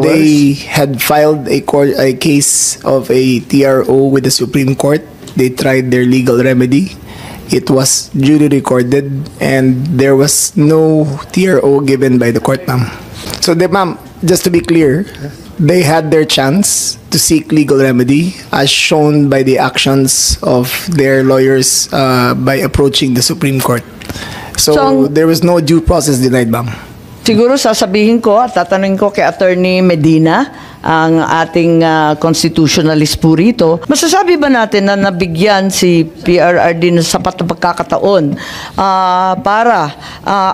they had filed a case of a TRO with the Supreme Court. They tried their legal remedy. It was duly recorded, and there was no TRO given by the court, ma'am. So, ma'am, just to be clear, they had their chance to seek legal remedy as shown by the actions of their lawyers by approaching the Supreme Court. So there was no due process denied, ma'am. Siguro sasabihin ko at tatanungin ko kay Attorney Medina, ang ating constitutionalist po rito. Masasabi ba natin na nabigyan si PRRD ng sapat na pagkakataon para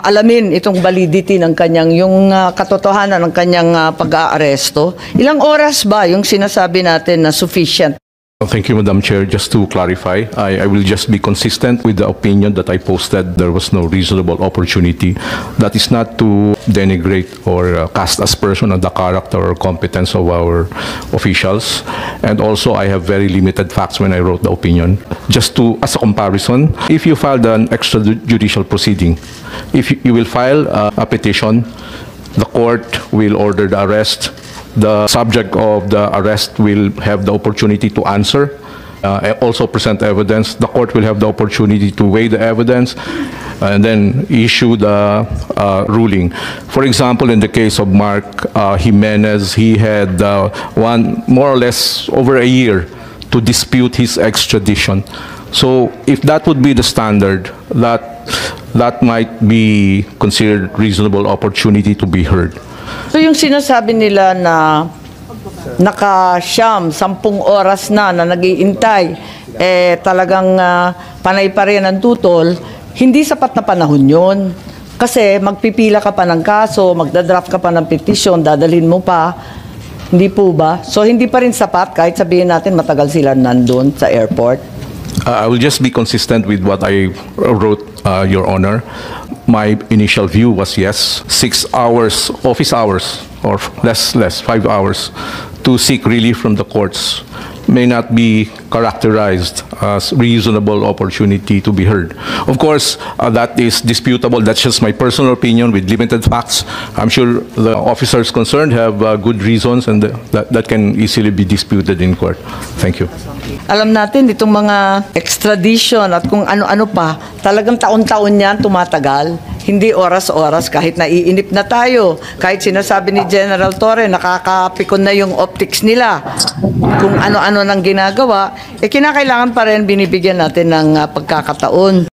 alamin itong validity ng kanyang, yung katotohanan ng kanyang pag-aaresto? Ilang oras ba yung sinasabi natin na sufficient? Thank you, Madam Chair. Just to clarify, I will just be consistent with the opinion that I posted. There was no reasonable opportunity. That is not to denigrate or cast aspersion on the character or competence of our officials. And also, I have very limited facts when I wrote the opinion. Just to, as a comparison, if you filed an extrajudicial proceeding, if you will file a petition, the court will order the arrest. The subject of the arrest will have the opportunity to answer, also present evidence. The court will have the opportunity to weigh the evidence and then issue the ruling. For example, in the case of Mark Jimenez, he had more or less over a year to dispute his extradition. So if that would be the standard, that might be considered reasonable opportunity to be heard. So yung sinasabi nila na naka-10 oras na nag-iintay, talagang panay pa rin ang tutol, hindi sapat na panahon yun. Kasi magpipila ka pa ng kaso, magdadraft ka pa ng petition, dadalhin mo pa. Hindi po ba? So hindi pa rin sapat kahit sabihin natin matagal sila nandun sa airport? I will just be consistent with what I wrote, Your Honor. My initial view was yes, 6 hours, office hours, or less, 5 hours, to seek relief from the courts may not be characterized as reasonable opportunity to be heard. Of course, that is disputable. That's just my personal opinion with limited facts. I'm sure the officers concerned have good reasons, and that can easily be disputed in court. Thank you. Alam natin itong mga extradition at kung ano-ano pa, talagang taon-taon yan tumatagal. Hindi oras-oras, kahit naiinip na tayo. Kahit sinasabi ni General Torre, nakakapikon na yung optics nila. Kung ano-ano nang ginagawa, kinakailangan pa rin binibigyan natin ng pagkakataon.